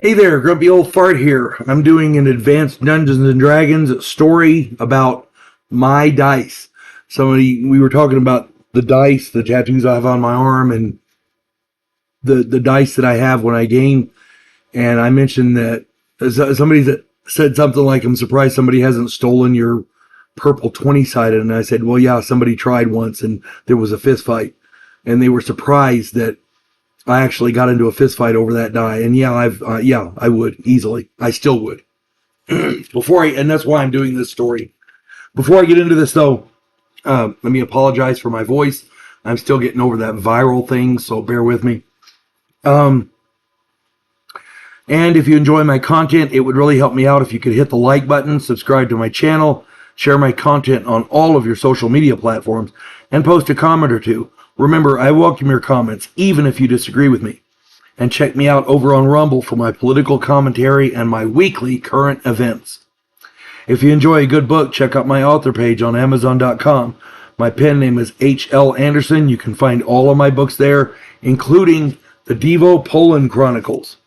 Hey there, Grumpy Old Fart here. I'm doing an advanced Dungeons and Dragons story about my dice. We were talking about the dice, the tattoos I have on my arm, and the dice that I have when I game. And I mentioned that somebody that said something like, "I'm surprised somebody hasn't stolen your purple 20-sided." And I said, "Well, yeah, somebody tried once, and there was a fist fight, and they were surprised that I actually got into a fist fight over that die." And yeah, I would easily. I still would. And that's why I'm doing this story. Before I get into this, though, let me apologize for my voice. I'm still getting over that viral thing, so bear with me. And if you enjoy my content, it would really help me out if you could hit the like button, subscribe to my channel, share my content on all of your social media platforms, and post a comment or two. Remember, I welcome your comments, even if you disagree with me. And check me out over on Rumble for my political commentary and my weekly current events. If you enjoy a good book, check out my author page on Amazon.com. My pen name is H.L. Anderson. You can find all of my books there, including the Devo Poland Chronicles.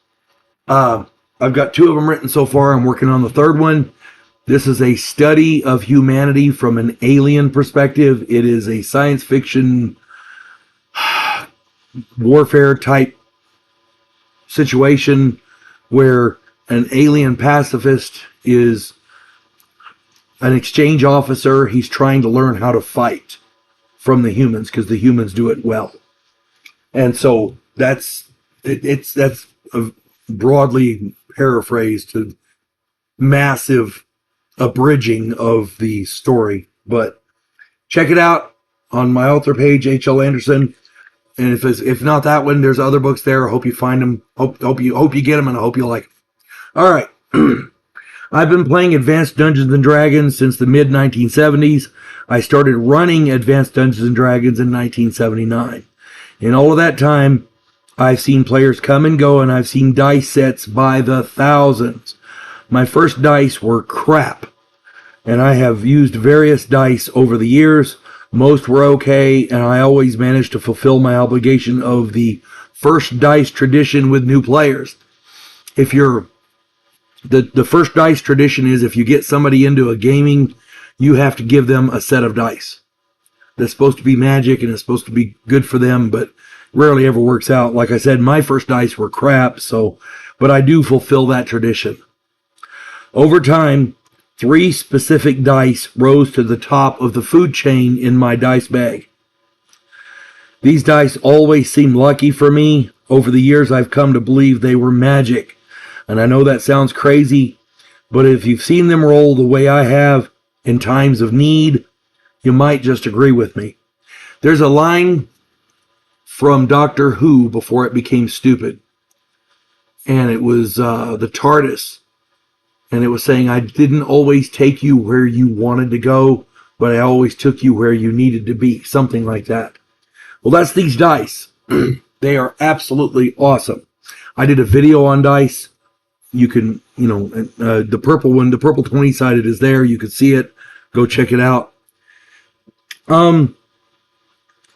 I've got 2 of them written so far. I'm working on the 3rd one. This is a study of humanity from an alien perspective. It is a science fiction warfare type situation where an alien pacifist is an exchange officer. He's trying to learn how to fight from the humans because the humans do it well. And so that's a broadly paraphrased to massive abridging of the story. But check it out on my author page, H.L. Anderson. And if not that one, there's other books there. I hope you find them. Hope you get them, and I hope you like them. All right. I've been playing Advanced Dungeons and Dragons since the mid 1970s. I started running Advanced Dungeons and Dragons in 1979. In all of that time, I've seen players come and go, and I've seen dice sets by the thousands. My first dice were crap, and I have used various dice over the years. Most were okay, and I always managed to fulfill my obligation of the first dice tradition with new players. If you're the first dice tradition is if you get somebody into a gaming, you have to give them a set of dice. That's supposed to be magic and it's supposed to be good for them, but rarely ever works out. Like I said, my first dice were crap, but I do fulfill that tradition. Over time, 3 specific dice rose to the top of the food chain in my dice bag. These dice always seem lucky for me. Over the years, I've come to believe they were magic. And I know that sounds crazy, but if you've seen them roll the way I have in times of need, you might just agree with me. There's a line from Doctor Who before it became stupid. And it was the TARDIS. And it was saying, "I didn't always take you where you wanted to go, but I always took you where you needed to be." Something like that. Well, that's these dice. They are absolutely awesome. I did a video on dice. You can, the purple one, the purple 20-sided is there. You can see it. Go check it out.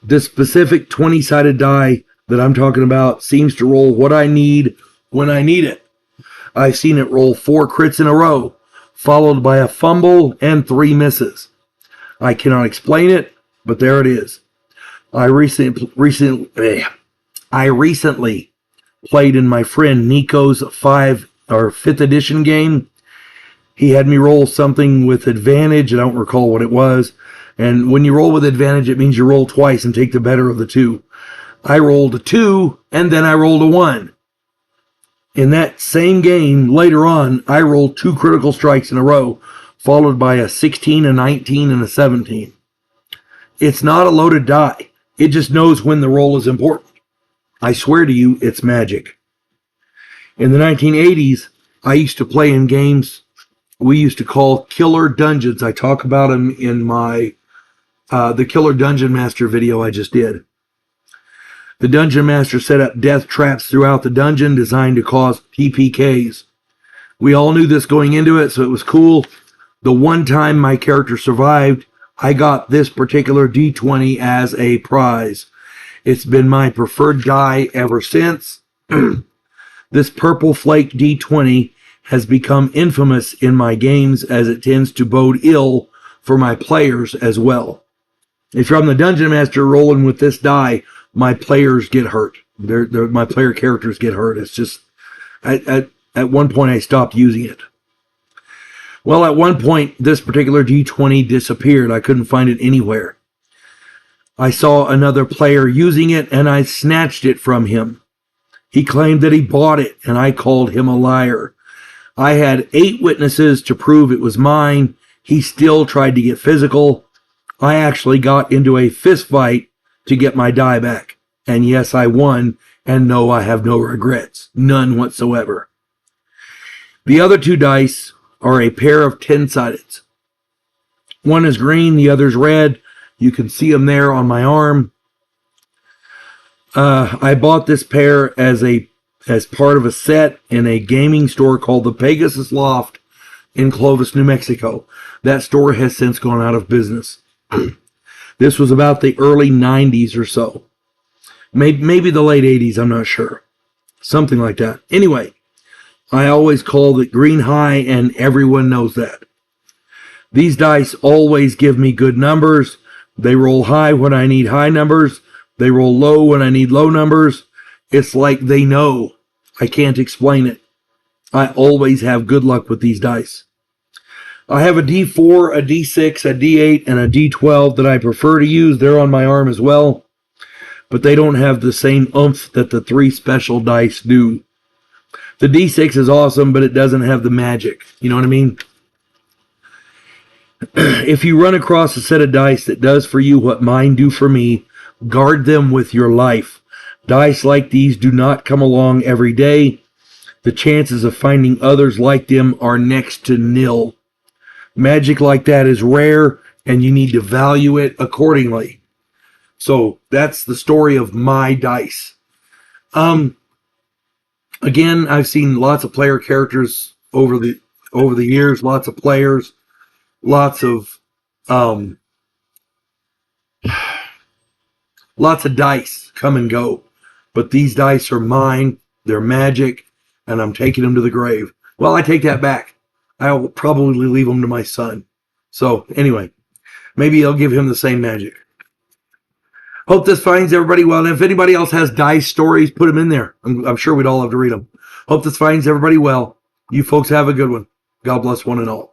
This specific 20-sided die that I'm talking about seems to roll what I need when I need it. I've seen it roll 4 crits in a row, followed by a fumble and 3 misses. I cannot explain it, but there it is. I recently played in my friend Nico's 5th edition game. He had me roll something with advantage. I don't recall what it was. And when you roll with advantage, it means you roll twice and take the better of the 2. I rolled a 2, and then I rolled a 1. In that same game, later on, I rolled 2 critical strikes in a row, followed by a 16, a 19, and a 17. It's not a loaded die. It just knows when the roll is important. I swear to you, it's magic. In the 1980s, I used to play in games we used to call killer dungeons. I talk about them in my the Killer Dungeon Master video I just did. The Dungeon Master set up death traps throughout the dungeon designed to cause PPKs. We all knew this going into it, so it was cool. The one time my character survived, I got this particular D20 as a prize. It's been my preferred die ever since. This purple flake D20 has become infamous in my games as it tends to bode ill for my players as well. If I'm the dungeon master rolling with this die, my players get hurt. My player characters get hurt. It's just, at one point I stopped using it. Well, at one point, this particular D20 disappeared. I couldn't find it anywhere. I saw another player using it, and I snatched it from him. He claimed that he bought it, and I called him a liar. I had 8 witnesses to prove it was mine. He still tried to get physical. I actually got into a fist fight to get my die back. And yes, I won, and no, I have no regrets. None whatsoever. The other 2 dice are a pair of 10-sideds. One is green, the other's red. You can see them there on my arm. I bought this pair as part of a set in a gaming store called the Pegasus Loft in Clovis, New Mexico. That store has since gone out of business. This was about the early 90s or so. Maybe the late 80s, I'm not sure. Something like that. Anyway, I always call it green high, and everyone knows that. These dice always give me good numbers. They roll high when I need high numbers. They roll low when I need low numbers. It's like they know. I can't explain it. I always have good luck with these dice. I have a D4, a D6, a D8, and a D12 that I prefer to use. They're on my arm as well. But they don't have the same oomph that the 3 special dice do. The D6 is awesome, but it doesn't have the magic. You know what I mean? If you run across a set of dice that does for you what mine do for me, guard them with your life. Dice like these do not come along every day. The chances of finding others like them are next to nil. Magic like that is rare, and you need to value it accordingly. So that's the story of my dice. Again, I've seen lots of player characters over the years, lots of players, lots of dice come and go. But these dice are mine, they're magic, and I'm taking them to the grave. Well, I take that back. I'll probably leave them to my son. So anyway, maybe I'll give him the same magic. Hope this finds everybody well. And if anybody else has dice stories, put them in there. I'm sure we'd all have to read them. Hope this finds everybody well. You folks have a good one. God bless one and all.